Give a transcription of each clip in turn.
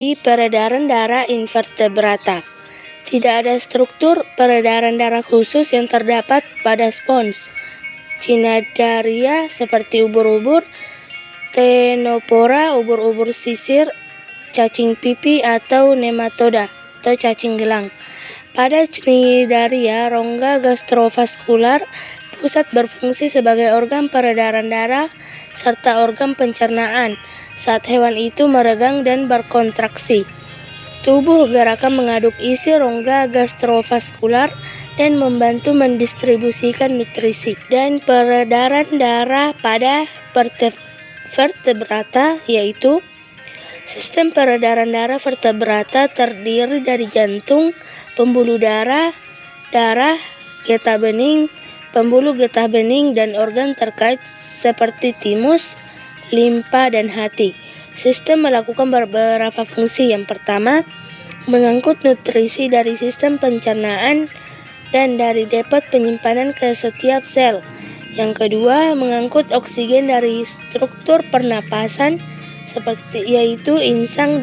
Di peredaran darah invertebrata, tidak ada struktur peredaran darah khusus yang terdapat pada spons Cnidaria seperti ubur-ubur, Ctenophora, ubur-ubur sisir, cacing pipi atau nematoda atau cacing gelang. Pada Cnidaria, rongga gastrovaskular pusat berfungsi sebagai organ peredaran darah serta organ pencernaan saat hewan itu meregang dan berkontraksi. Tubuh gerakan mengaduk isi rongga gastrovaskular dan membantu mendistribusikan nutrisi. Dan peredaran darah pada vertebrata, yaitu sistem peredaran darah vertebrata terdiri dari jantung, pembuluh darah, getah bening, pembuluh getah bening, dan organ terkait seperti timus, limpa, dan hati. Sistem melakukan beberapa fungsi. Yang pertama, mengangkut nutrisi dari sistem pencernaan dan dari depot penyimpanan ke setiap sel. Yang kedua, mengangkut oksigen dari struktur pernapasan yaitu insang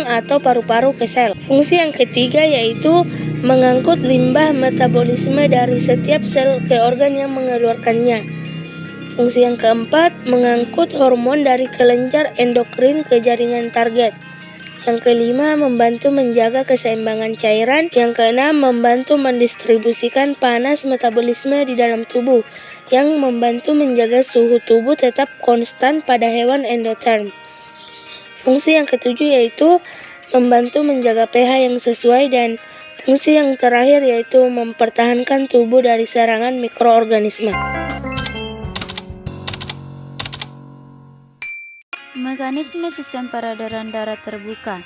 atau paru-paru ke sel. Fungsi yang ketiga yaitu mengangkut limbah metabolisme dari setiap sel ke organ yang mengeluarkannya. Fungsi yang keempat, mengangkut hormon dari kelenjar endokrin ke jaringan target. Yang kelima, membantu menjaga keseimbangan cairan. Yang keenam, membantu mendistribusikan panas metabolisme di dalam tubuh, yang membantu menjaga suhu tubuh tetap konstan pada hewan endotherm. Fungsi yang ketujuh yaitu membantu menjaga pH yang sesuai, dan fungsi yang terakhir yaitu mempertahankan tubuh dari serangan mikroorganisme. Mekanisme sistem peredaran darah terbuka.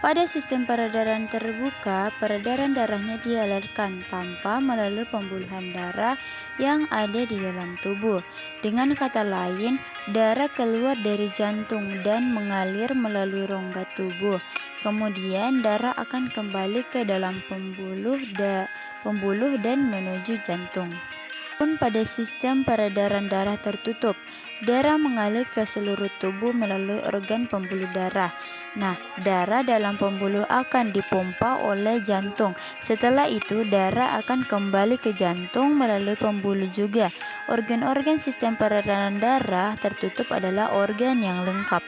Pada sistem peredaran terbuka, peredaran darahnya dialirkan tanpa melalui pembuluhan darah yang ada di dalam tubuh. Dengan kata lain, darah keluar dari jantung dan mengalir melalui rongga tubuh. Kemudian darah akan kembali ke dalam pembuluh dan menuju jantung. Pun pada sistem peredaran darah tertutup, darah mengalir ke seluruh tubuh melalui organ pembuluh darah. Nah, darah dalam pembuluh akan dipompa oleh jantung. Setelah itu, darah akan kembali ke jantung melalui pembuluh juga. Organ-organ sistem peredaran darah tertutup adalah organ yang lengkap.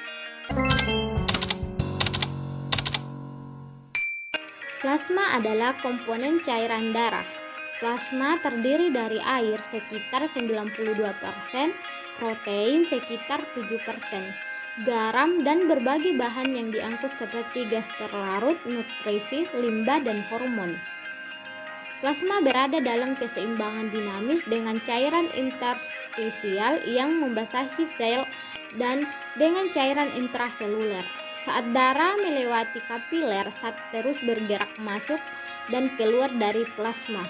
Plasma adalah komponen cairan darah. Plasma terdiri dari air sekitar 92%, protein sekitar 7%, garam, dan berbagai bahan yang diangkut seperti gas terlarut, nutrisi, limbah, dan hormon. Plasma berada dalam keseimbangan dinamis dengan cairan interstisial yang membasahi sel dan dengan cairan intraseluler. Saat darah melewati kapiler, zat terus bergerak masuk dan keluar dari plasma.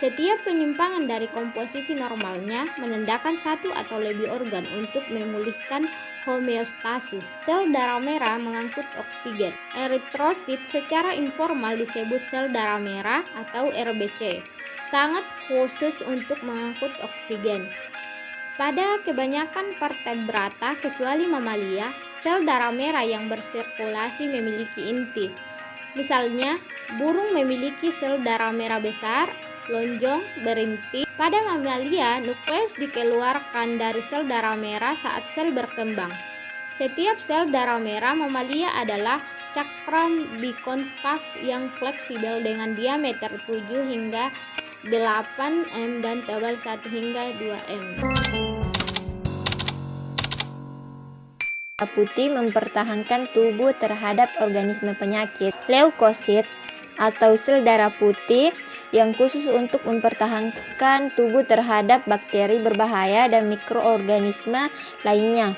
Setiap penyimpangan dari komposisi normalnya menandakan satu atau lebih organ untuk memulihkan homeostasis. Sel darah merah mengangkut oksigen. Eritrosit secara informal disebut sel darah merah atau RBC, sangat khusus untuk mengangkut oksigen. Pada kebanyakan vertebrata kecuali mamalia, sel darah merah yang bersirkulasi memiliki inti. Misalnya, burung memiliki sel darah merah besar, lonjong, berinti. Pada mamalia, nukleus dikeluarkan dari sel darah merah saat sel berkembang. Setiap sel darah merah mamalia adalah cakram bikonkav yang fleksibel dengan diameter 7 hingga 8 m dan tebal 1 hingga 2 m. Putih mempertahankan tubuh terhadap organisme penyakit. Leukosit atau sel darah putih yang khusus untuk mempertahankan tubuh terhadap bakteri berbahaya dan mikroorganisme lainnya.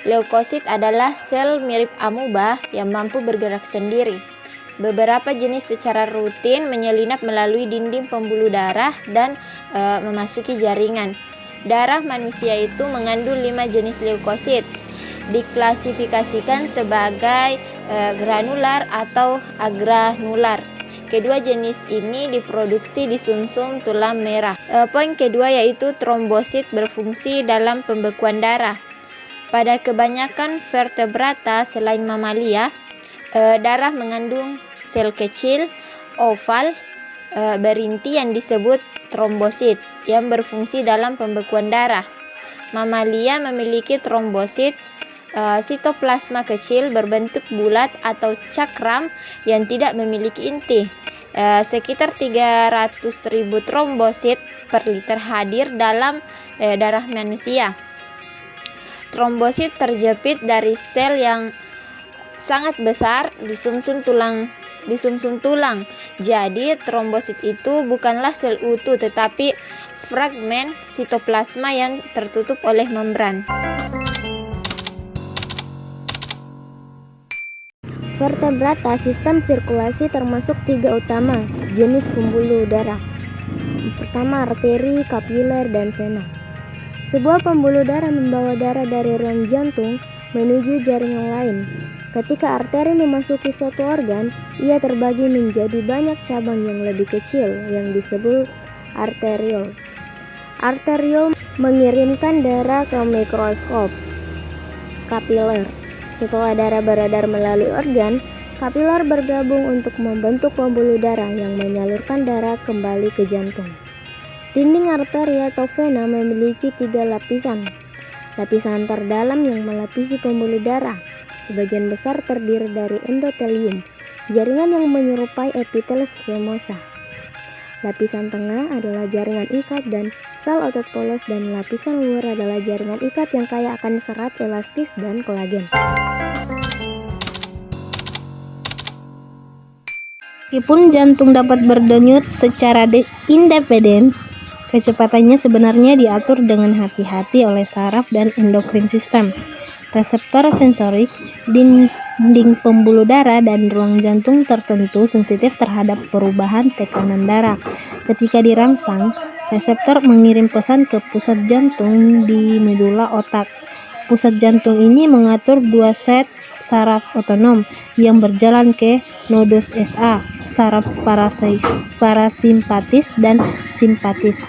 Leukosit adalah sel mirip amuba yang mampu bergerak sendiri. Beberapa jenis secara rutin menyelinap melalui dinding pembuluh darah dan memasuki jaringan. Darah manusia itu mengandung 5 jenis leukosit. Diklasifikasikan sebagai granular atau agranular. Kedua jenis ini diproduksi di sumsum tulang merah. Poin kedua yaitu trombosit berfungsi dalam pembekuan darah. Pada kebanyakan vertebrata selain mamalia, darah mengandung sel kecil oval berinti yang disebut trombosit yang berfungsi dalam pembekuan darah. Mamalia memiliki trombosit sitoplasma kecil berbentuk bulat atau cakram yang tidak memiliki inti. Sekitar 300.000 trombosit per liter hadir dalam darah manusia. Trombosit terjepit dari sel yang sangat besar di sumsum tulang. Jadi trombosit itu bukanlah sel utuh tetapi fragmen sitoplasma yang tertutup oleh membran. Vertebrata sistem sirkulasi termasuk 3 utama jenis pembuluh darah. Pertama, arteri, kapiler, dan vena. Sebuah pembuluh darah membawa darah dari ruang jantung menuju jaringan lain. Ketika arteri memasuki suatu organ, ia terbagi menjadi banyak cabang yang lebih kecil yang disebut arteriol. Arteriol mengirimkan darah ke mikroskop kapiler. Setelah darah beredar melalui organ, kapiler bergabung untuk membentuk pembuluh darah yang menyalurkan darah kembali ke jantung. Dinding arteri atau vena memiliki 3 lapisan. Lapisan terdalam yang melapisi pembuluh darah, sebagian besar terdiri dari endotelium, jaringan yang menyerupai epitel squamosa. Lapisan tengah adalah jaringan ikat dan sel otot polos, dan lapisan luar adalah jaringan ikat yang kaya akan serat elastis dan kolagen. Meskipun jantung dapat berdenyut secara independen, kecepatannya sebenarnya diatur dengan hati-hati oleh saraf dan endokrin sistem. Reseptor sensorik, dinding pembuluh darah, dan ruang jantung tertentu sensitif terhadap perubahan tekanan darah. Ketika dirangsang, reseptor mengirim pesan ke pusat jantung di medula otak. Pusat jantung ini mengatur 2 set saraf otonom yang berjalan ke nodus SA, saraf parasimpatis dan simpatis.